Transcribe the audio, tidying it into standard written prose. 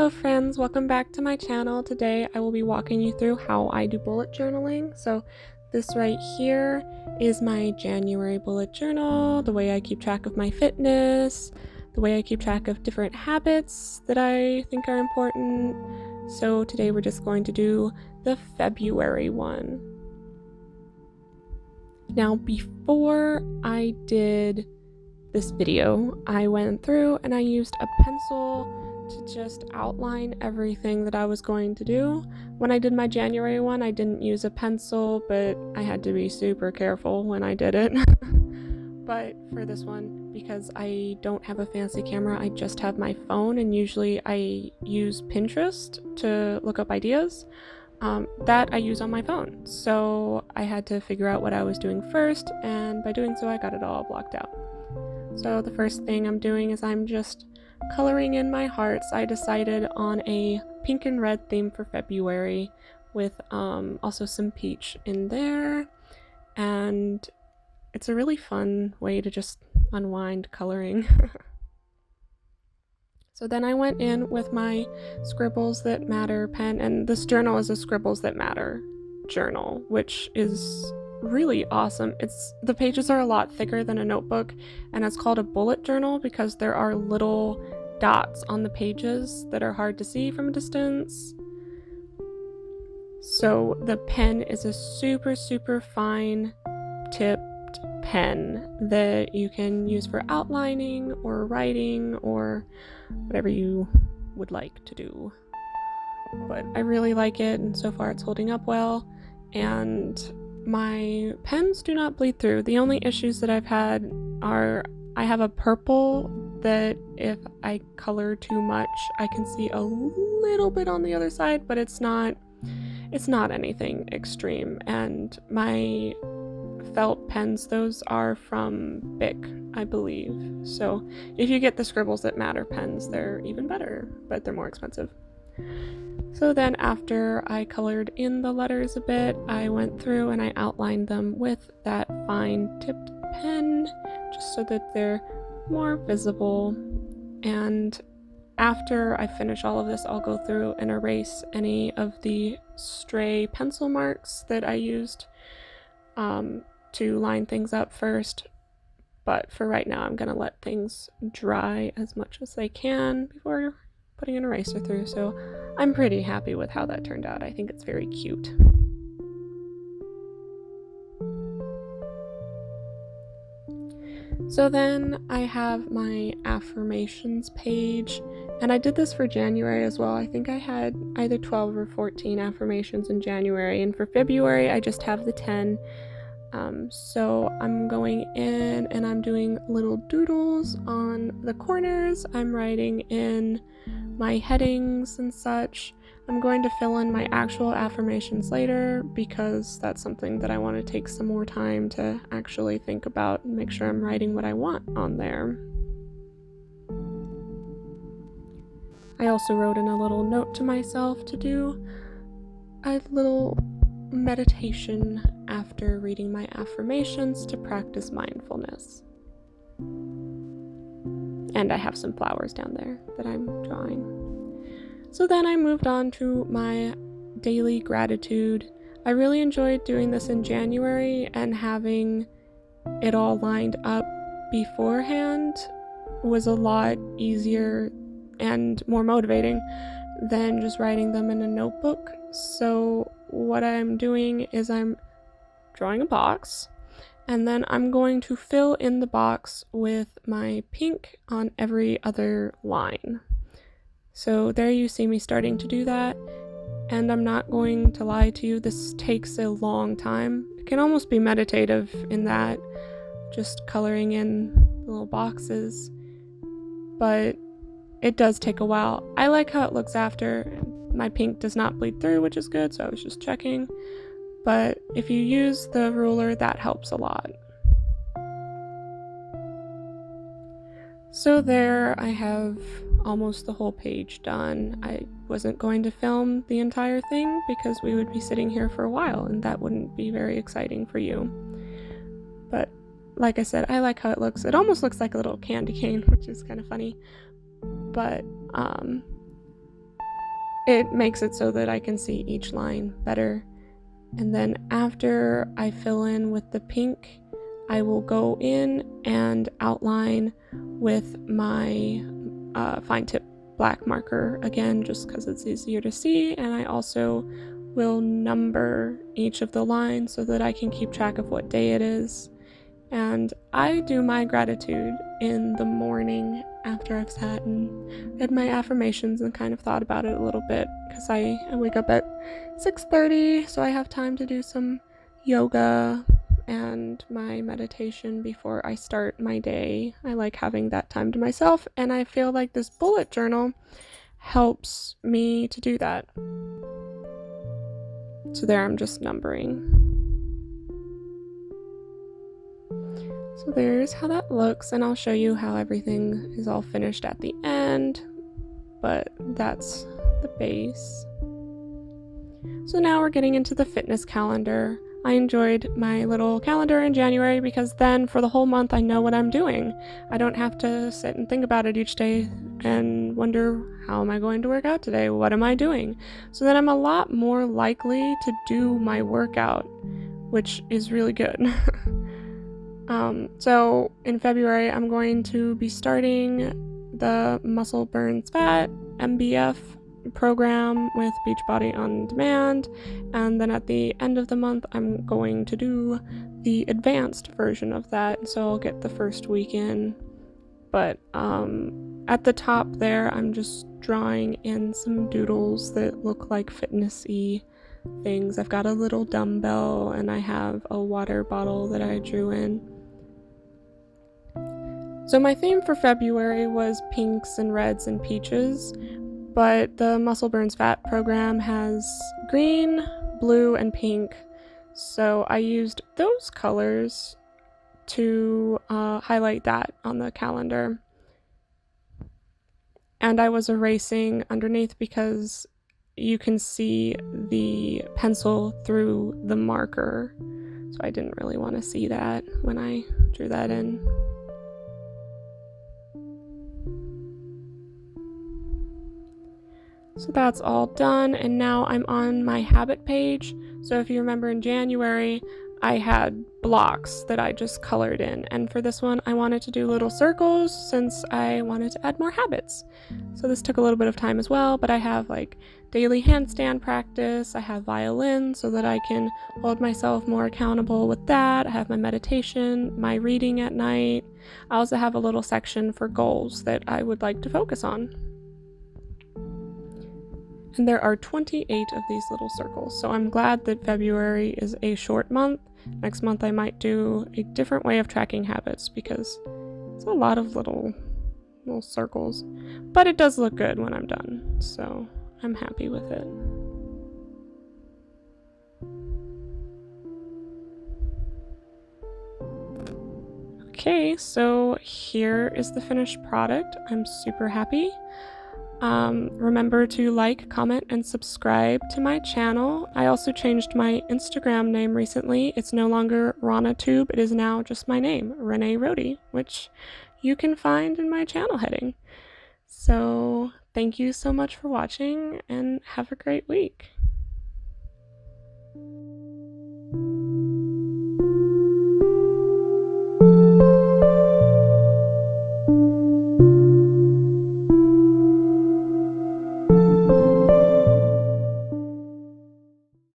Hello friends, welcome back to my channel. Today I will be walking you through how I do bullet journaling. So this right here is my January bullet journal, the way I keep track of my fitness, the way I keep track of different habits that I think are important. So today we're just going to do the February one. Now before I did this video, I went through and I used a pencil to just outline everything that I was going to do. When I did my January one, I didn't use a pencil, but I had to be super careful when I did it. But for this one, because I don't have a fancy camera, I just have my phone, and usually I use Pinterest to look up ideas. That I use on my phone. So I had to figure out what I was doing first, and by doing so I got it all blocked out. So the first thing I'm doing is I'm just coloring in my hearts. I decided on a pink and red theme for February with also some peach in there, and it's a really fun way to just unwind coloring. So then I went in with my Scribbles That Matter pen, and this journal is a Scribbles That Matter journal, which is really awesome. The pages are a lot thicker than a notebook, and it's called a bullet journal because there are little dots on the pages that are hard to see from a distance. So the pen is a super fine tipped pen that you can use for outlining or writing or whatever you would like to do. But I really like it, and so far it's holding up well, and my pens do not bleed through. The only issues that I've had are I have a purple that if I color too much I can see a little bit on the other side, but it's not anything extreme. And my felt pens, those are from Bic, I believe. So if you get the Scribbles That Matter pens, they're even better, but they're more expensive. So then after I colored in the letters a bit, I went through and I outlined them with that fine tipped pen just so that they're more visible. And after I finish all of this, I'll go through and erase any of the stray pencil marks that I used to line things up first. But for right now, I'm gonna let things dry as much as I can before putting an eraser through. So I'm pretty happy with how that turned out. I think it's very cute. So then I have my affirmations page, and I did this for January as well. I think I had either 12 or 14 affirmations in January, and for February I just have the 10. So I'm going in and I'm doing little doodles on the corners. I'm writing in my headings and such. I'm going to fill in my actual affirmations later because that's something that I want to take some more time to actually think about and make sure I'm writing what I want on there. I also wrote in a little note to myself to do a little meditation after reading my affirmations to practice mindfulness. And I have some flowers down there that I'm drawing. So then I moved on to my daily gratitude. I really enjoyed doing this in January, and having it all lined up beforehand was a lot easier and more motivating than just writing them in a notebook. So what I'm doing is I'm drawing a box, and then I'm going to fill in the box with my pink on every other line. So there you see me starting to do that, and I'm not going to lie to you, this takes a long time. It can almost be meditative in that, just coloring in the little boxes, but it does take a while. I like how it looks after. My pink does not bleed through, which is good, so I was just checking. But if you use the ruler, that helps a lot. So there I have almost the whole page done. I wasn't going to film the entire thing because we would be sitting here for a while and that wouldn't be very exciting for you. But like I said, I like how it looks. It almost looks like a little candy cane, which is kind of funny. But it makes it so that I can see each line better. And then after I fill in with the pink, I will go in and outline with my fine tip black marker again, just because it's easier to see. And I also will number each of the lines so that I can keep track of what day it is. And I do my gratitude in the morning after I've sat and read my affirmations and kind of thought about it a little bit, because I wake up at 6:30, so I have time to do some yoga and my meditation before I start my day. I like having that time to myself, and I feel like this bullet journal helps me to do that. So there, I'm just numbering. So there's how that looks, and I'll show you how everything is all finished at the end, but that's the base. So now we're getting into the fitness calendar. I enjoyed my little calendar in January because then for the whole month I know what I'm doing. I don't have to sit and think about it each day and wonder, how am I going to work out today? What am I doing? So then I'm a lot more likely to do my workout, which is really good. So in February, I'm going to be starting the Muscle Burns Fat MBF program with Beachbody On Demand, and then at the end of the month, I'm going to do the advanced version of that, so I'll get the first week in. But at the top there, I'm just drawing in some doodles that look like fitness-y things. I've got a little dumbbell, and I have a water bottle that I drew in. So my theme for February was pinks and reds and peaches, but the Muscle Burns Fat program has green, blue, and pink, so I used those colors to highlight that on the calendar. And I was erasing underneath because you can see the pencil through the marker, so I didn't really want to see that when I drew that in. So that's all done, and now I'm on my habit page. So if you remember in January, I had blocks that I just colored in, and for this one I wanted to do little circles since I wanted to add more habits. So this took a little bit of time as well, but I have like daily handstand practice, I have violin so that I can hold myself more accountable with that, I have my meditation, my reading at night. I also have a little section for goals that I would like to focus on. And there are 28 of these little circles, so I'm glad that February is a short month. Next month I might do a different way of tracking habits because it's a lot of little circles. But it does look good when I'm done, so I'm happy with it. Okay, so here is the finished product. I'm super happy. Remember to like, comment, and subscribe to my channel. I also changed my Instagram name recently. It's no longer RanaTube. It is now just my name, Renee Rohde, which you can find in my channel heading. So thank you so much for watching, and have a great week.